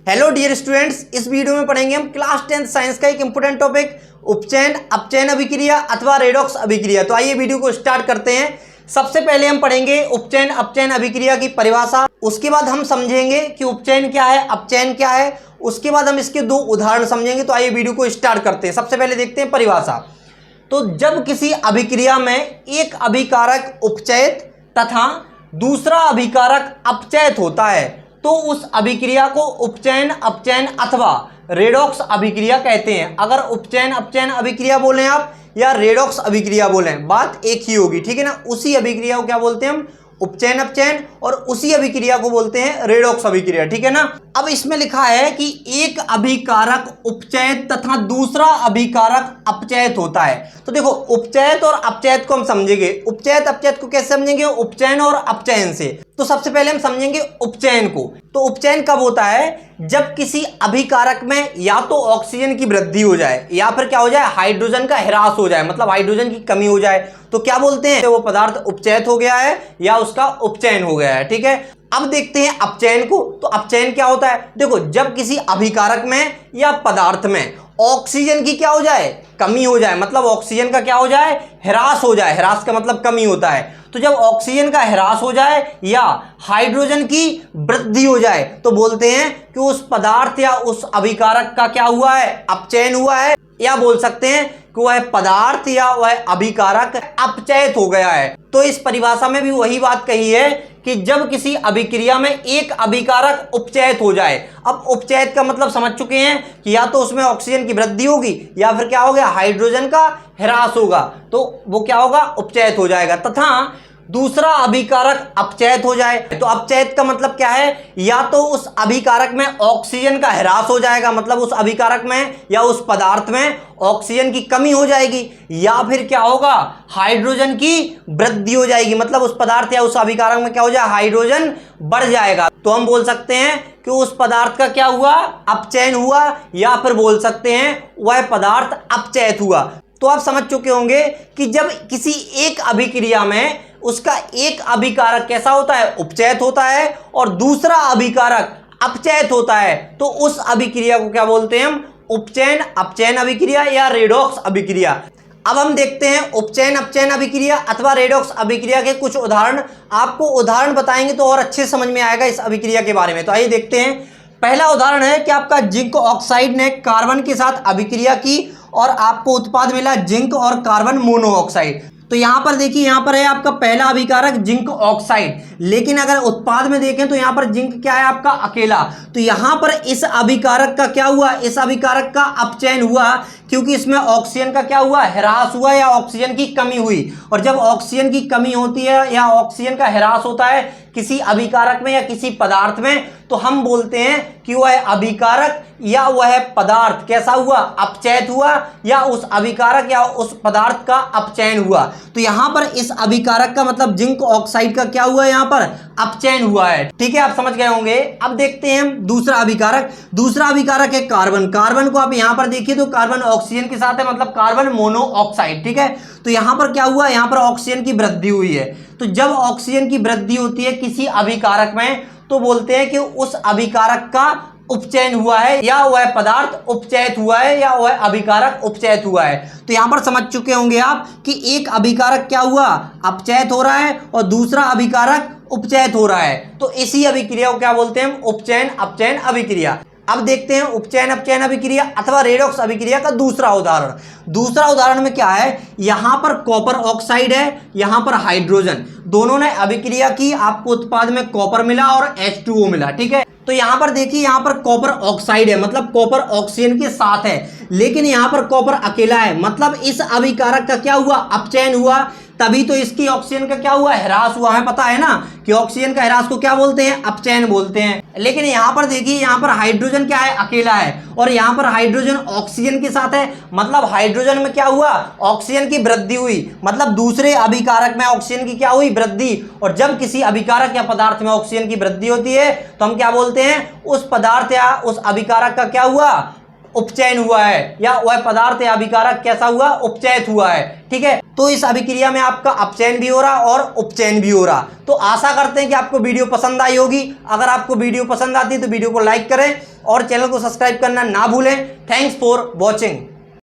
Hello dear students, इस video में पढ़ेंगे हम क्लास 10th साइंस का एक इंपोर्टेंट टॉपिक उपचयन अपचयन अभिक्रिया अथवा रेडॉक्स अभिक्रिया। तो आइए वीडियो को स्टार्ट करते हैं। सबसे पहले हम पढ़ेंगे उपचयन अपचयन अभिक्रिया की परिभाषा। उसके बाद हम समझेंगे कि उपचयन क्या है, अपचयन क्या है। उसके बाद हम इसके दो उदाहरण समझेंगे। तो आइए वीडियो को स्टार्ट करते हैं। सबसे पहले देखते हैं परिभाषा। तो जब किसी अभिक्रिया में एक अभिकारक उपचयित तथा दूसरा अभिकारक अपचयित होता है तो उस अभिक्रिया को उपचयन अपचयन अथवा रेडॉक्स अभिक्रिया कहते हैं। अगर उपचयन अपचयन अभिक्रिया बोलें आप या रेडॉक्स अभिक्रिया बोलें, बात एक ही होगी, ठीक है ना। उसी अभिक्रिया को क्या बोलते हैं हम, उपचयन अपचयन, और उसी अभिक्रिया को बोलते हैं रेडॉक्स अभिक्रिया, ठीक है ना। अब इसमें लिखा है कि एक अभिकारक उपचयित तथा दूसरा अभिकारक अपचयित होता है। तो देखो, उपचयित और अपचयित को हम समझेंगे। उपचयित अपचयित को कैसे समझेंगे, उपचयन और अपचयन से। तो सबसे पहले हम समझेंगे उपचयन को। तो उपचयन कब होता है, जब किसी अभिकारक में या तो ऑक्सीजन की वृद्धि हो जाए या फिर क्या हो जाए, हाइड्रोजन का ह्रास हो जाए, मतलब हाइड्रोजन की कमी हो जाए। तो क्या बोलते हैं, वो पदार्थ उपचयित हो गया है या उसका उपचयन हो गया है, ठीक है। अब देखते हैं अपचयन को। तो अपचयन क्या होता है, देखो, जब किसी अभिकारक में या पदार्थ में ऑक्सीजन की क्या हो जाए, कमी हो जाए, मतलब ऑक्सीजन का क्या हो जाए, ह्रास हो जाए। ह्रास का मतलब कमी होता है। तो जब ऑक्सीजन का ह्रास हो जाए या हाइड्रोजन की वृद्धि हो जाए तो बोलते हैं कि उस पदार्थ या उस अभिकारक का क्या हुआ है, अपचयन हुआ है, या बोल सकते हैं कि वह पदार्थ या वह अभिकारक अपचयित हो गया है। तो इस परिभाषा में भी वही बात कही है कि जब किसी अभिक्रिया में एक अभिकारक उपचयित हो जाए। अब उपचयित का मतलब समझ चुके हैं कि या तो उसमें ऑक्सीजन की वृद्धि होगी या फिर क्या हो गया, हाइड्रोजन का ह्रास होगा, तो वो क्या होगा, उपचयित हो जाएगा। तथा दूसरा अभिकारक अपचयित हो जाए। तो अपचयित का मतलब क्या है, या तो उस अभिकारक में ऑक्सीजन का ह्रास हो जाएगा, मतलब उस अभिकारक में या उस पदार्थ में ऑक्सीजन की कमी हो जाएगी, या फिर क्या होगा, हाइड्रोजन की वृद्धि हो जाएगी, मतलब उस पदार्थ या उस अभिकारक में क्या हो जाए, हाइड्रोजन बढ़ जाएगा। तो हम बोल सकते हैं कि उस पदार्थ का क्या हुआ, अपचयन हुआ, या फिर बोल सकते हैं वह पदार्थ अपचयित हुआ। तो आप समझ चुके होंगे कि जब किसी एक अभिक्रिया में उसका एक अभिकारक कैसा होता है, उपचयित होता है, और दूसरा अभिकारक अपचयित होता है, तो उस अभिक्रिया को क्या बोलते हैं हम, उपचयन अपचयन अभिक्रिया या रेडॉक्स अभिक्रिया। अब हम देखते हैं उपचयन अपचयन अभिक्रिया अथवा रेडॉक्स अभिक्रिया के कुछ उदाहरण। आपको उदाहरण बताएंगे तो और अच्छे समझ में आएगा इस अभिक्रिया के बारे में। तो आइए देखते हैं। पहला उदाहरण है कि आपका जिंक ऑक्साइड ने कार्बन के साथ अभिक्रिया की और आपको उत्पाद मिला जिंक और कार्बन मोनोऑक्साइड। तो यहां पर देखिए, यहां पर है आपका पहला अभिकारक जिंक ऑक्साइड, लेकिन अगर उत्पाद में देखें तो यहां पर जिंक क्या है, आपका अकेला। तो यहां पर इस अभिकारक का क्या हुआ, इस अभिकारक का अपचयन हुआ, क्योंकि इसमें ऑक्सीजन का क्या हुआ, ह्रास हुआ या ऑक्सीजन की कमी हुई। और जब ऑक्सीजन की कमी होती है या ऑक्सीजन का ह्रास होता है किसी अभिकारक में या किसी पदार्थ में, तो हम बोलते हैं कि वह अभिकारक या वह पदार्थ कैसा हुआ, अपचयित हुआ, या उस अभिकारक या उस पदार्थ का अपचयन हुआ। तो यहां पर इस अभिकारक का मतलब जिंक ऑक्साइड का क्या हुआ, यहां पर अपचयन हुआ है, ठीक है, आप समझ गए होंगे। अब देखते हैं हम दूसरा अभिकारक। दूसरा अभिकारक है कार्बन। कार्बन को आप यहां पर देखिए तो कार्बन ऑक्सीजन के साथ है, मतलब कार्बन मोनोऑक्साइड, ठीक है। तो यहां पर क्या हुआ, यहां पर ऑक्सीजन की वृद्धि हुई है। तो जब ऑक्सीजन की वृद्धि होती है किसी अभिकारक में तो बोलते हैं कि उस अभिकारक का उपचयन हुआ है, या वह पदार्थ उपचयित हुआ है, या वह अभिकारक उपचयित हुआ है। तो यहां पर समझ चुके होंगे आप कि एक अभिकारक क्या हुआ, अपचयित हो रहा है, और दूसरा अभिकारक उपचयित हो रहा है। तो इसी अभिक्रिया को क्या बोलते हैं हम, उपचयन अपचयन अभिक्रिया। अब देखते हैं उपचयन अपचयन अभिक्रिया अथवा रेडॉक्स अभिक्रिया का दूसरा उदाहरण। दूसरा उदाहरण में क्या है, यहां पर कॉपर ऑक्साइड है, यहां पर हाइड्रोजन, दोनों ने अभिक्रिया की, आपको उत्पाद में कॉपर मिला और H2O मिला, ठीक है। तो यहां पर देखिए, यहां पर कॉपर ऑक्साइड है, मतलब कॉपर ऑक्सीजन के साथ है, लेकिन यहां पर कॉपर अकेला है, मतलब इस अभिकारक का क्या हुआ, अपचयन हुआ, तभी तो इसकी ऑक्सीजन का क्या हुआ, ह्रास हुआ। हमें पता है ना कि ऑक्सीजन का ह्रास को क्या बोलते हैं, अपचयन बोलते हैं। लेकिन यहां पर देखिए, यहां पर हाइड्रोजन क्या है, अकेला है, और यहां पर हाइड्रोजन ऑक्सीजन के साथ है, मतलब हाइड्रोजन में क्या हुआ, ऑक्सीजन की वृद्धि हुई, मतलब दूसरे अभिकारक में ऑक्सीजन की क्या हुई, वृद्धि। और जब किसी अभिकारक या पदार्थ में ऑक्सीजन की वृद्धि होती है तो हम क्या बोलते हैं, उस पदार्थ या उस अभिकारक का क्या हुआ, उपचयन हुआ है, या वह पदार्थ या अभिकारक कैसा हुआ, उपचयित हुआ है। ठीक है, तो इस अभिक्रिया में आपका अपचयन भी हो रहा और उपचयन भी हो रहा। तो आशा करते हैं कि आपको वीडियो पसंद आई होगी। अगर आपको वीडियो पसंद आती है तो वीडियो को लाइक करें और चैनल को सब्सक्राइब करना ना भूलें। Thanks for watching.